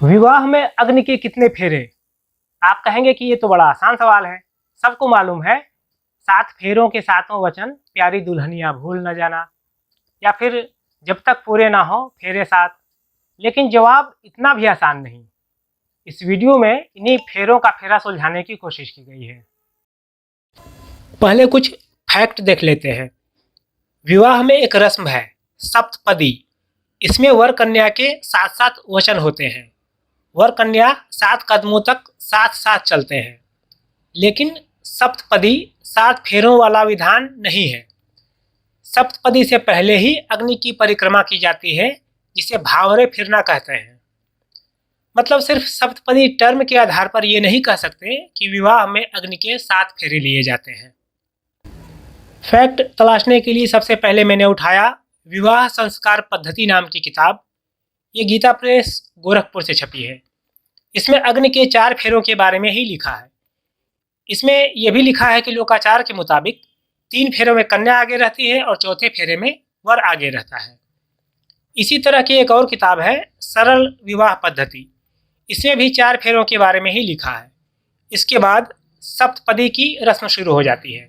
विवाह में अग्नि के कितने फेरे? आप कहेंगे कि ये तो बड़ा आसान सवाल है। सबको मालूम है, 7 फेरों के सातों वचन, प्यारी दुल्हनिया भूल न जाना, या फिर जब तक पूरे ना हो फेरे 7। लेकिन जवाब इतना भी आसान नहीं। इस वीडियो में इन्हीं फेरों का फेरा सुलझाने की कोशिश की गई है। पहले कुछ फैक्ट देख लेते हैं। विवाह में एक रस्म है, सप्तपदी। इसमें वर कन्या के 7-7 वचन होते हैं। वर कन्या 7 कदमों तक साथ साथ चलते हैं। लेकिन सप्तपदी 7 फेरों वाला विधान नहीं है। सप्तपदी से पहले ही अग्नि की परिक्रमा की जाती है, जिसे भावरे फिरना कहते हैं। मतलब सिर्फ सप्तपदी टर्म के आधार पर ये नहीं कह सकते कि विवाह में अग्नि के 7 फेरे लिए जाते हैं। फैक्ट तलाशने के लिए सबसे पहले मैंने उठाया विवाह संस्कार पद्धति नाम की किताब। ये गीता प्रेस गोरखपुर से छपी है। इसमें अग्नि के 4 फेरों के बारे में ही लिखा है। इसमें यह भी लिखा है कि लोकाचार के मुताबिक 3 फेरों में कन्या आगे रहती है और चौथे फेरे में वर आगे रहता है। इसी तरह की एक और किताब है सरल विवाह पद्धति। इसमें भी 4 फेरों के बारे में ही लिखा है। इसके बाद सप्तपदी की रस्म शुरू हो जाती है।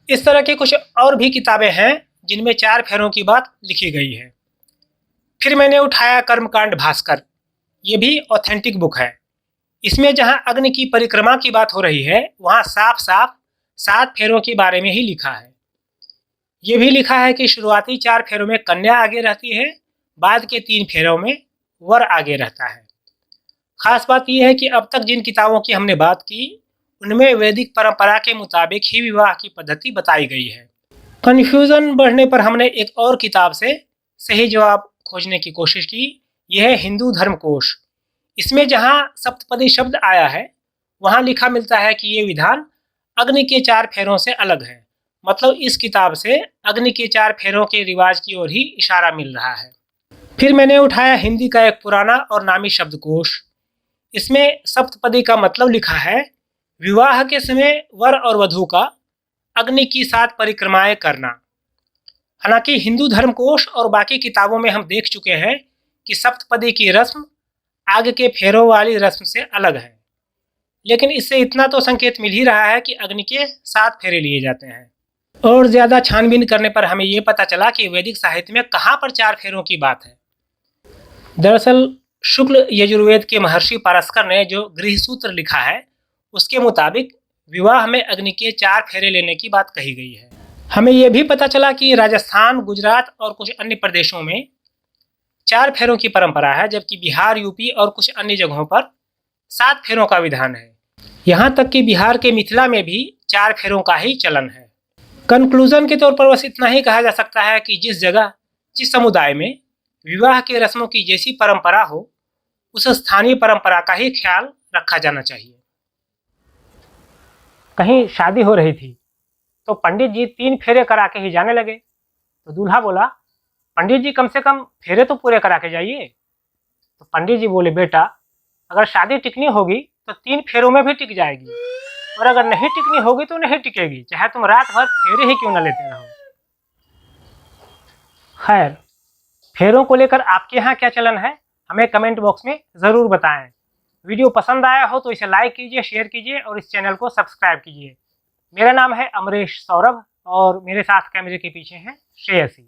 इस तरह की कुछ और भी किताबें हैं जिनमें 4 फेरों की बात लिखी गई है। फिर मैंने उठाया कर्मकांड भास्कर। ये भी ऑथेंटिक बुक है। इसमें जहां अग्नि की परिक्रमा की बात हो रही है, वहां साफ साफ 7 फेरों के बारे में ही लिखा है। ये भी लिखा है कि शुरुआती 4 फेरों में कन्या आगे रहती है, बाद के 3 फेरों में वर आगे रहता है। खास बात यह है कि अब तक जिन किताबों की हमने बात की, उनमें वैदिक परंपरा के मुताबिक ही विवाह की पद्धति बताई गई है। कन्फ्यूजन बढ़ने पर हमने एक और किताब से सही जवाब खोजने की कोशिश की। यह है हिंदू धर्म कोश। इसमें जहां सप्तपदी शब्द आया है, वहां लिखा मिलता है कि ये विधान अग्नि के 4 फेरों से अलग है। मतलब इस किताब से अग्नि के 4 फेरों के रिवाज की ओर ही इशारा मिल रहा है। फिर मैंने उठाया हिंदी का एक पुराना और नामी शब्दकोश। इसमें सप्तपदी का मतलब लिखा है विवाह के समय वर और वधू का अग्नि की 7 परिक्रमाएं करना। हालांकि हिंदू धर्मकोश और बाकी किताबों में हम देख चुके हैं कि सप्तपदी की रस्म आगे के फेरों वाली रस्म से अलग है। लेकिन इससे इतना तो संकेत मिल ही रहा है कि अग्नि के 7 फेरे लिए जाते हैं। और ज़्यादा छानबीन करने पर हमें ये पता चला कि वैदिक साहित्य में कहाँ पर 4 फेरों की बात है। दरअसल शुक्ल यजुर्वेद के महर्षि पारस्कर ने जो गृहसूत्र लिखा है, उसके मुताबिक विवाह में अग्नि के 4 फेरे लेने की बात कही गई है। हमें यह भी पता चला कि राजस्थान, गुजरात और कुछ अन्य प्रदेशों में 4 फेरों की परंपरा है, जबकि बिहार, यूपी और कुछ अन्य जगहों पर 7 फेरों का विधान है। यहाँ तक कि बिहार के मिथिला में भी 4 फेरों का ही चलन है। कंक्लूजन के तौर पर बस इतना ही कहा जा सकता है कि जिस जगह, जिस समुदाय में विवाह के रस्मों की जैसी परंपरा हो, उस स्थानीय परंपरा का ही ख्याल रखा जाना चाहिए। कहीं शादी हो रही थी तो पंडित जी 3 फेरे करा के ही जाने लगे। तो दूल्हा बोला, पंडित जी कम से कम फेरे तो पूरे करा के जाइए। तो पंडित जी बोले, बेटा अगर शादी टिकनी होगी तो 3 फेरों में भी टिक जाएगी, और अगर नहीं टिकनी होगी तो नहीं टिकेगी, चाहे तुम रात भर फेरे ही क्यों न लेते रहो। खैर, फेरों को लेकर आपके यहाँ क्या चलन है, हमें कमेंट बॉक्स में ज़रूर बताएं। वीडियो पसंद आया हो तो इसे लाइक कीजिए, शेयर कीजिए और इस चैनल को सब्सक्राइब कीजिए। मेरा नाम है अमरेश सौरभ और मेरे साथ कैमरे के पीछे हैं श्रेयसी।